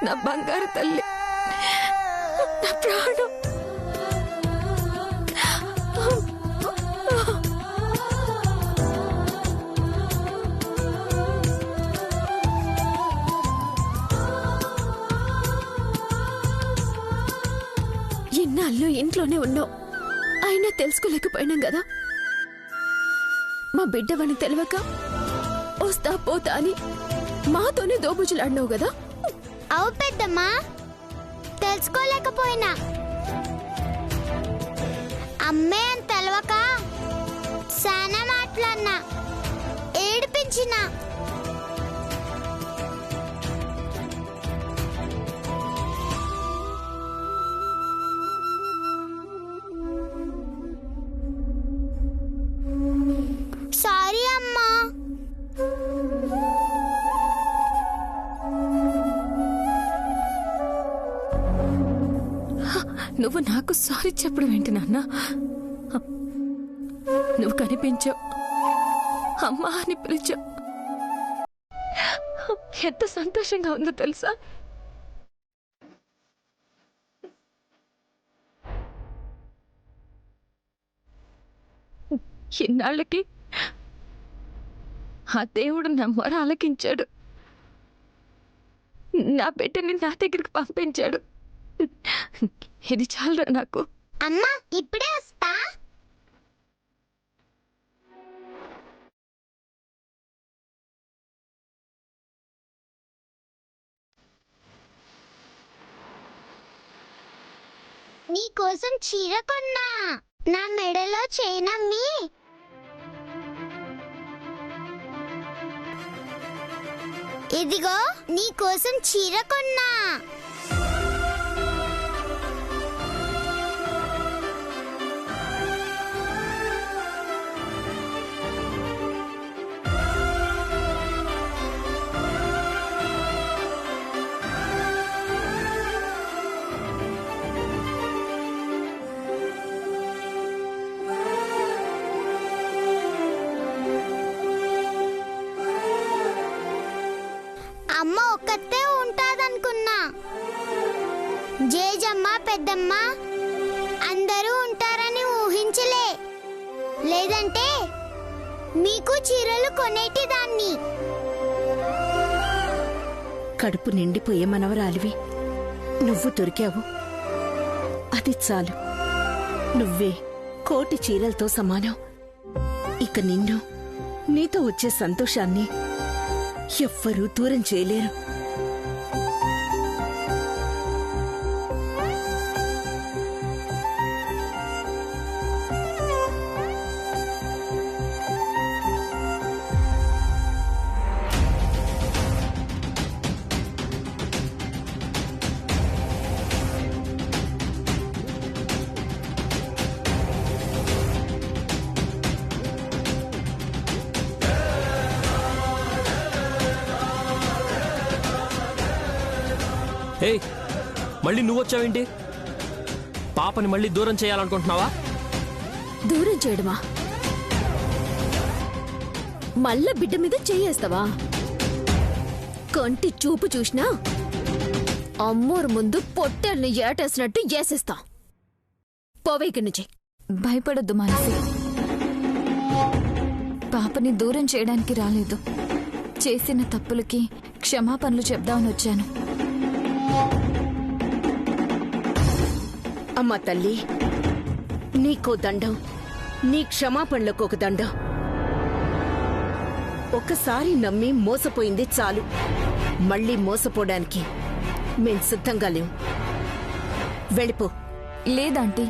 నా బంగారు తల్లి, నా ప్రాణం. ఇన్నాళ్ళు ఇంట్లోనే ఉన్నావు, అయినా తెలుసుకోలేకపోయినాం కదా. మా బిడ్డవని తెలియక వస్తా పోతా అని మాతోనే దోబుజులాడినావు కదా. అవు పెద్దమ్మా, తెలుసుకోలేకపోయినా. అమ్మే అని తెలవక సానా మాట్లాడినా, ఏడిపించినా. సారీ అమ్మా. నువ్వు నాకు సారీ చెప్పడం ఏంటి నాన్న? నువ్వు కనిపించావు, అమ్మా అని పిలిచావు. ఎంత సంతోషంగా ఉందో తెలుసా? ఇన్నాళ్ళకి ఆ దేవుడు నా మొర ఆలకించాడు, నా బిడ్డని నా దగ్గరికి పంపించాడు. ఇది చాలరా నాకు. అమ్మా ఇప్పుడే వస్తా. నీకోసం చీర కొన్నా, నా మెడలో చైనమ్మి. ఇదిగో నీకోసం చీర కొన్నా. అమ్మ ఒక్కతే ఉంటాదనుకున్నా. జేజమ్మ పెద్దమ్మ అందరూ ఉంటారని ఊహించలే. లేదంటే మీకు చీరలు కొనేటిదాన్ని. కడుపు నిండిపోయే మనవరాలివి నువ్వు దొరికావు, అది చాలు. నువ్వే కోటి చీరలతో సమానం. ఇక నిన్ను, నీతో వచ్చే సంతోషాన్ని ఎవ్వరూ దూరం చేయలేరు. ఏయ్, మళ్ళీ నువ్వొచ్చావేంటి? పాపని మళ్ళీ దూరం చేయాలనుకుంటున్నావా? దూరం చేయడమా? మళ్ళా బిడ్డ మీద చేయేస్తావా? కంటి చూపు చూసినా అమ్మోరు ముందు పొట్టేల్ని ఏటేసినట్టు ఏసేస్తా. పోవే ఇక్కడి నుంచి. భయపడొద్దు మానసి, పాపని దూరం చేయడానికి రాలేదు. చేసిన తప్పులకి క్షమాపణలు చెప్దామని వచ్చాను. అమ్మా తల్లి, నీకో దండం, నీ క్షమాపణలకొక దండం. ఒక్కసారి నమ్మి మోసపోయింది చాలు. మళ్ళీ మోసపోవడానికి మేం సిద్ధంగా లేవు. వెళ్ళిపో. లేదాంటీ,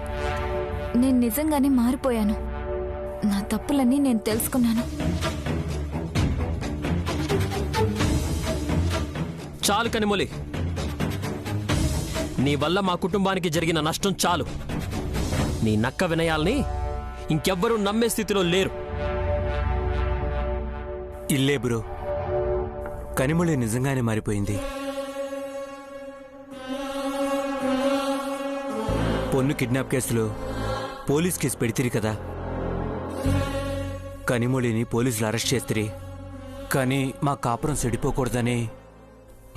నేను నిజంగానే మారిపోయాను. నా తప్పులన్నీ నేను తెలుసుకున్నాను. చాలు కనిమొలి, నీ వల్ల మా కుటుంబానికి జరిగిన నష్టం చాలు. నీ నక్క వినయాల్ని ఇంకెవ్వరూ నమ్మే స్థితిలో లేరు. ఇల్లే బ్రో, కనిమొలి నిజంగానే మారిపోయింది. పొన్ను కిడ్నాప్ కేసులో పోలీస్ కేసు పెడితిరి కదా. కనిమొలిని పోలీసులు అరెస్ట్ చేస్తారు. కానీ మా కాపురం చెడిపోకూడదని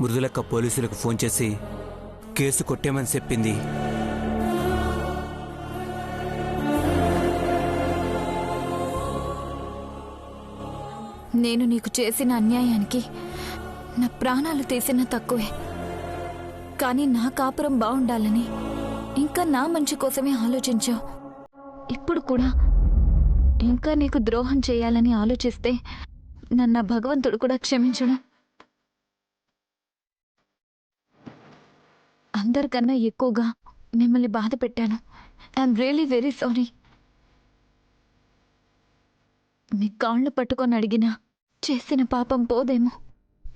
మృదులక్క పోలీసులకు ఫోన్ చేసి కేసు కొట్టేమని చెప్పింది. నేను నీకు చేసిన అన్యాయానికి నా ప్రాణాలు తీసిన తక్కువే. కానీ నా కాపురం బాగుండాలని ఇంకా నా మంచి కోసమే ఆలోచించావు. ఇప్పుడు కూడా ఇంకా నీకు ద్రోహం చేయాలని ఆలోచిస్తే నన్ను భగవంతుడు కూడా క్షమించడు. అందరికన్నా ఎక్కువగా మిమ్మల్ని బాధ పెట్టాను. I'm really very sorry. మీ కాళ్ళు పట్టుకొని అడిగినా చేసిన పాపం పోదేమో.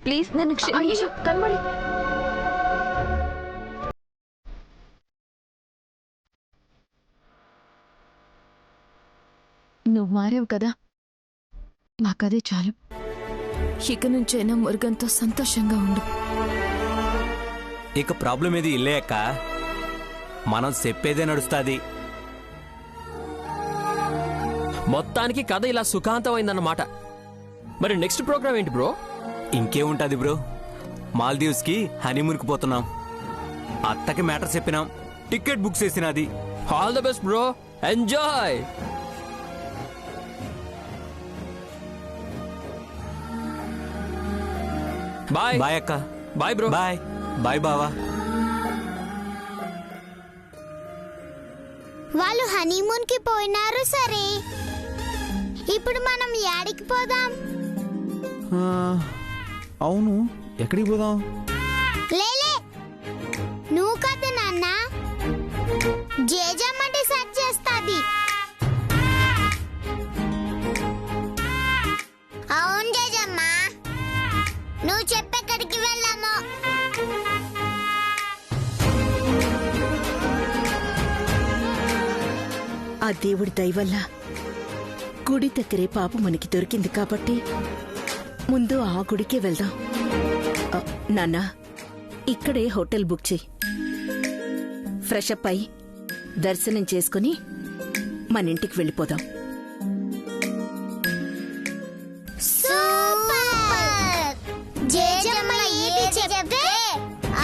ప్లీజ్ నన్ను క్షమించు. కన్మణి, నువ్వు మారావు కదా, నాకదే చాలు. ఇక నుంచైనా మురుగంతో సంతోషంగా ఉండు. ఇక ప్రాబ్లం ఏది ఇల్లే అక్క, మనం చెప్పేదే నడుస్తుంది. మొత్తానికి కథ ఇలా సుఖాంతమైందన్నమాట. మరి నెక్స్ట్ ప్రోగ్రామ్ ఏంటి బ్రో? ఇంకేముంటది బ్రో, మాల్దీవ్స్కి హనీమూన్కి పోతున్నాం. అత్తకి మ్యాటర్ చెప్పినాం, టికెట్ బుక్ చేసినది. All the best bro, enjoy. Bye bye అక్క. Bye bro. బాయ్ బాయ్ బావా. వాళ్ళు హనీమూన్ కి పోయినారు సరే, ఇప్పుడు మనం యాడికి పోదాం? అవును, ఎక్కడికి పోదాం? లేలే, నువ్వు కదా నాన్న, జేజమ్మ డిసైడ్ చేస్తాది. అవును జేజమ్మ, నువ్వు చెప్పెక్కడికి వెళ్ళామో. ఆ దేవుడి దయ వల్ల గుడి దగ్గరే పాప మనకి దొరికింది కాబట్టి ముందు ఆ గుడికే వెళ్దాం. నాన్న, ఇక్కడే హోటల్ బుక్ చెయ్యి. ఫ్రెష్ అప్ అయి దర్శనం చేసుకుని మన ఇంటికి వెళ్ళిపోదాం. సూపర్! జేజమ్మ ఏది చెప్తే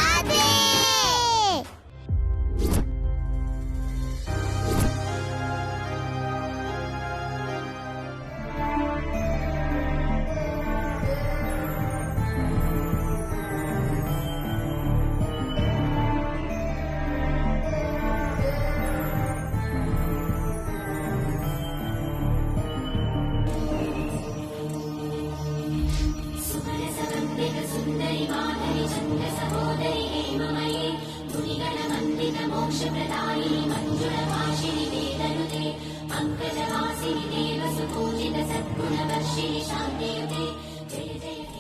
అదే.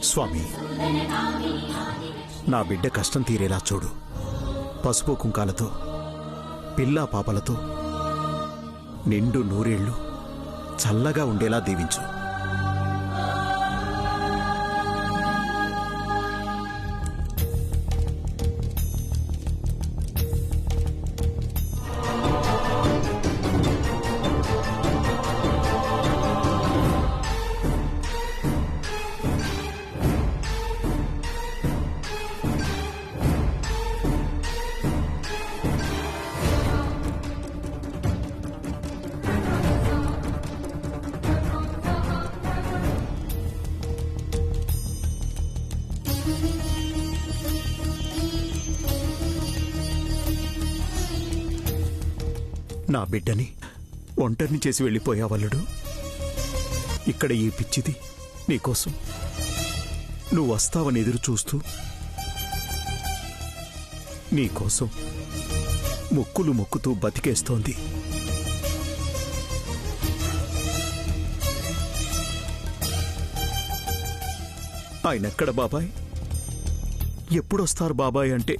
స్వామి, నా బిడ్డ కష్టం తీరేలా చూడు. పసుపు కుంకాలతో, పిల్లా పాపలతో నిండు నూరేళ్లు చల్లగా ఉండేలా దీవించు. నా బిడ్డని ఒంటరిని చేసి వెళ్ళిపోయావల్లుడు. ఇక్కడ ఈ పిచ్చిది నీకోసం, నువ్వు వస్తావని ఎదురు చూస్తూ నీకోసం మొక్కులు మొక్కుతూ బతికేస్తోంది. ఆయనెక్కడ బాబాయ్? ఎప్పుడొస్తారు బాబాయ్ అంటే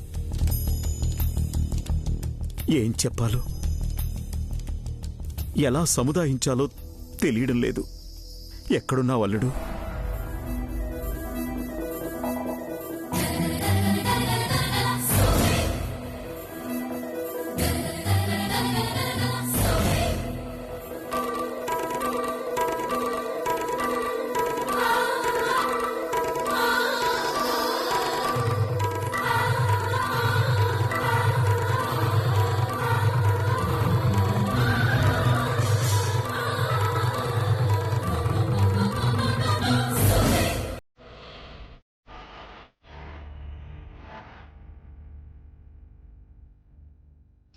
ఏం చెప్పాలో, ఎలా సముదాయించాలో తెలియడం లేదు. ఎక్కడున్నా వల్లుడు?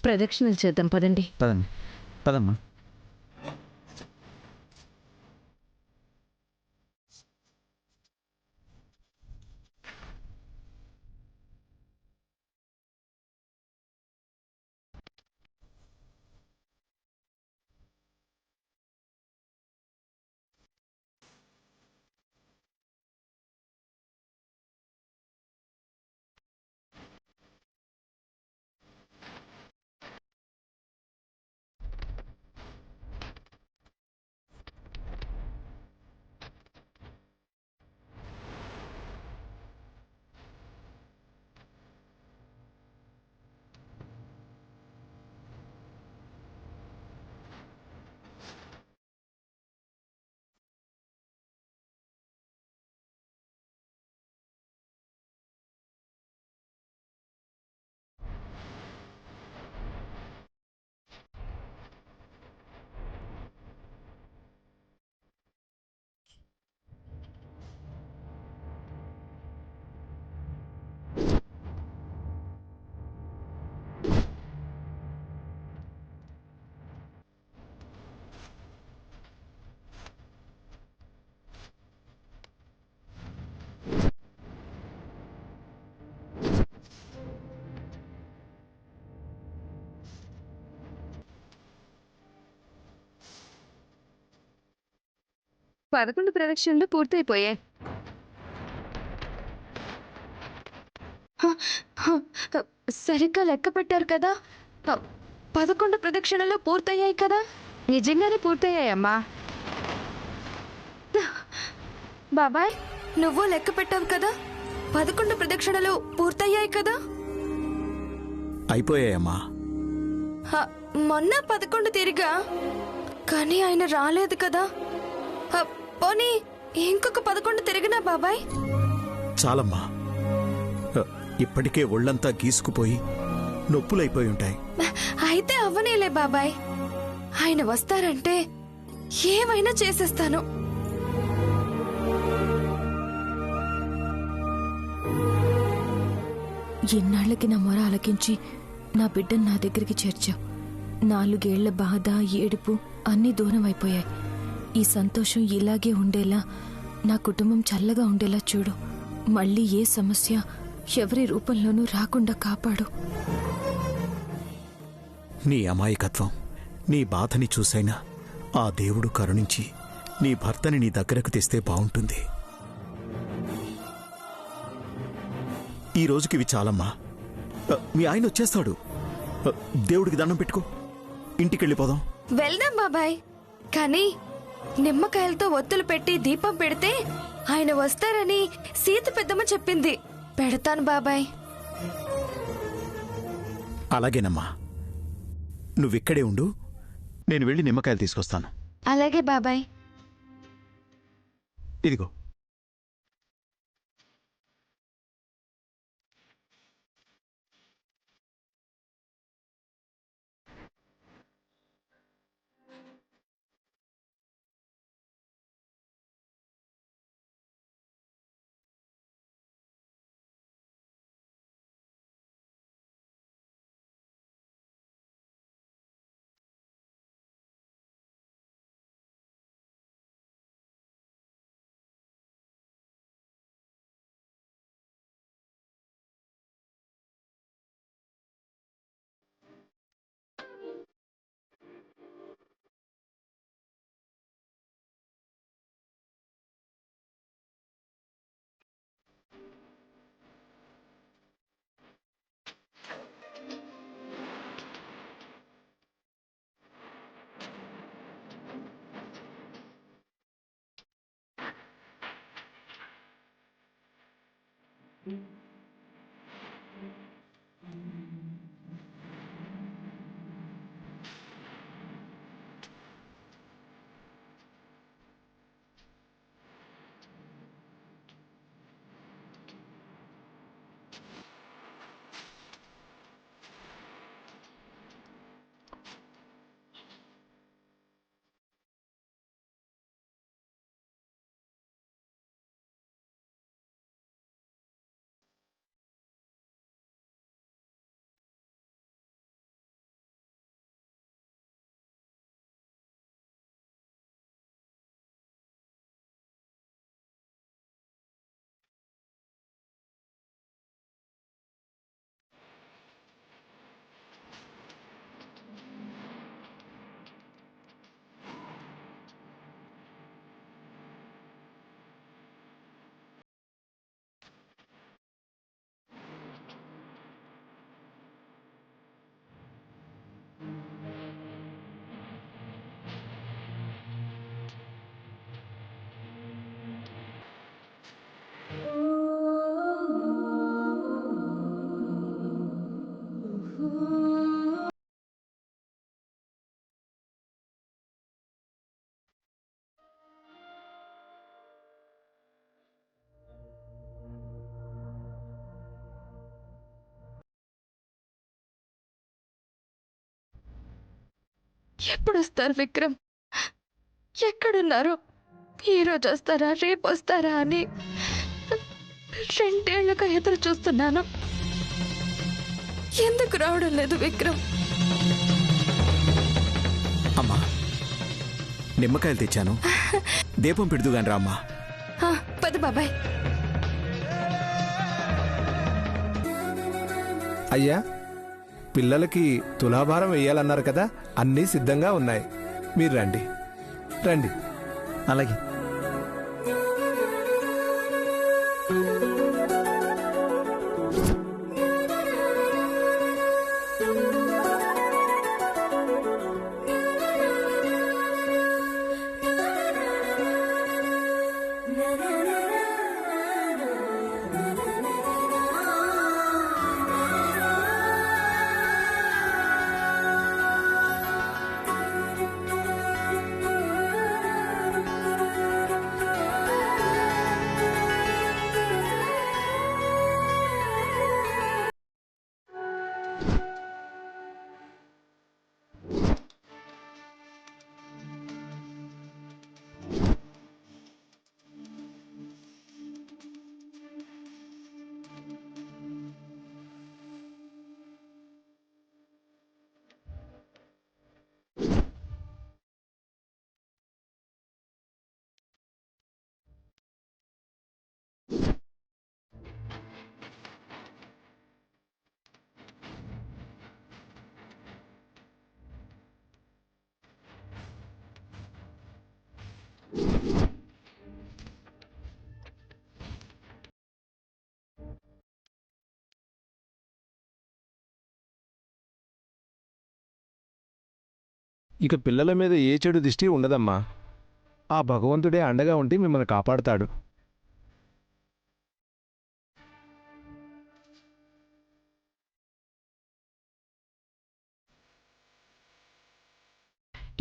ప్రదక్షిణలు చేద్దాం పదండి. పదండి, పదమ్మా. పదకొండు ప్రదక్షిణలు పూర్తయిపోయాయి. సరిగ్గా లెక్క పెట్టారు కదా. 11 ప్రదక్షిణలు పూర్తయ్యాయి కదా. నిజంగానే పూర్తయ్యాయమ్మా. బాబాయ్, నువ్వు లెక్క పెట్టావు కదా. 11 ప్రదక్షిణలు పూర్తయ్యాయి కదా. అయిపోయాయమ్మా. మొన్న 11 తిరిగా, కానీ ఆయన రాలేదు కదా. పోనీ ఇంకొక 11 తిరిగినా బాబాయ్? చాలమ్మా. ఇప్పటికే ఒళ్ళంతా గీసుకుపోయి నొప్పులైపోయి ఉంటాయి. అయితే అవ్వనేలే బాబాయ్. ఆయన వస్తారంటే ఏమైనా చేసేస్తాను. ఎన్నాళ్ళకి నా మొర ఆలకించి నా బిడ్డను నా దగ్గరికి చేర్చావు. 4 ఏళ్ల బాధ, ఏడుపు అన్నీ దూరం అయిపోయాయి. ఈ సంతోషం ఇలాగే ఉండేలా, నా కుటుంబం చల్లగా ఉండేలా చూడు. మళ్ళీ ఏ సమస్య ఎవరి రూపంలోనూ రాకుండా కాపాడు. నీ అమాయకత్వం, నీ బాధని చూసైనా ఆ దేవుడు కరుణించి నీ భర్తని నీ దగ్గరకు తెస్తే బావుంటుంది. ఈ రోజుకి ఇవి చాలమ్మా. మీ ఆయన వచ్చేస్తాడు. దేవుడికి దండం పెట్టుకో, ఇంటికెళ్ళిపోదాం. వెళ్దాం బాబాయ్. కానీ నిమ్మకాయలతో ఒత్తులు పెట్టి దీపం పెడితే ఆయన వస్తారని సీత పెద్దమ్మ చెప్పింది. పెడతాను బాబాయ్. అలాగేనమ్మా. నువ్విక్కడే ఉండు, నేను వెళ్ళి నిమ్మకాయలు తీసుకొస్తాను. అలాగే బాబాయ్. ఇదిగో. ఎప్పుడు వస్తారు విక్రమ్? ఎక్కడున్నారు? ఈరోజు వస్తారా, రేపు వస్తారా అని 2 ఏళ్లుగా ఎదురు చూస్తున్నాను. ఎందుకు రావడం లేదు విక్రమ్? అమ్మా, నిమ్మకాయలు తెచ్చాను, దీపం పెడుదుగాని రా అమ్మా. పద బాబాయ్. అయ్యా, పిల్లలకి తులాభారం వేయాలన్నారు కదా, అన్నీ సిద్ధంగా ఉన్నాయి. మీరు రండి రండి. అలాగే. ఇక పిల్లల మీద ఏ చెడు దిష్టి ఉండదమ్మా. ఆ భగవంతుడే అండగా ఉండి మిమ్మల్ని కాపాడుతాడు.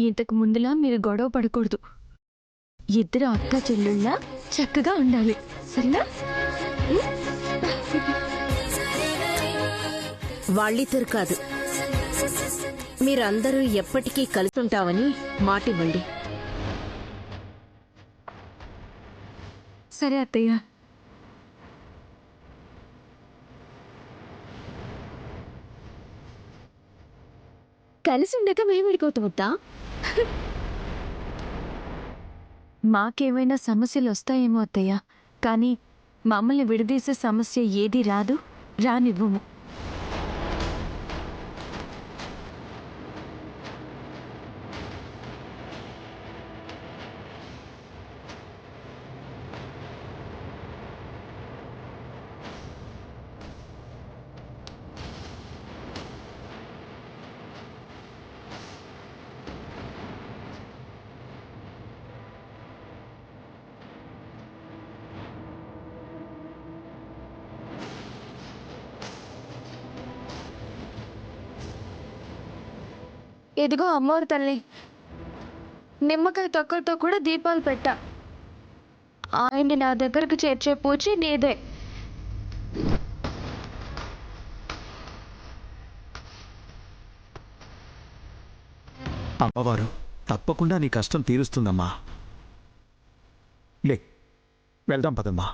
ఇంతకు ముందులా మీరు గొడవ పడకూడదు. ఇద్దరు అక్క చెల్లుళ్ళ చక్కగా ఉండాలి, సరేనా? వాళ్ళిద్దరు కాదు, మీరందరూ ఎప్పటికీ కలిసి ఉంటామని మాటివ్వండి. సరే అత్తయ్య. కలిసి ఉండక మేము విడిపోతామత్తా. మాకేమైనా సమస్యలు వస్తాయేమో అత్తయ్య, కానీ మమ్మల్ని విడదీసే సమస్య ఏది రాదు, రానివ్వము. ఇదిగో అమ్మోరు తల్లి, నిమ్మకాయ తొక్కలతో కూడా దీపాలు పెట్టా. ఆయన్ని నా దగ్గరకు చేర్చే పూచి నీదే. అమ్మవారు తప్పకుండా నీ కష్టం తీరుస్తుందమ్మా. లే, వెళ్దాం పదమ్మా.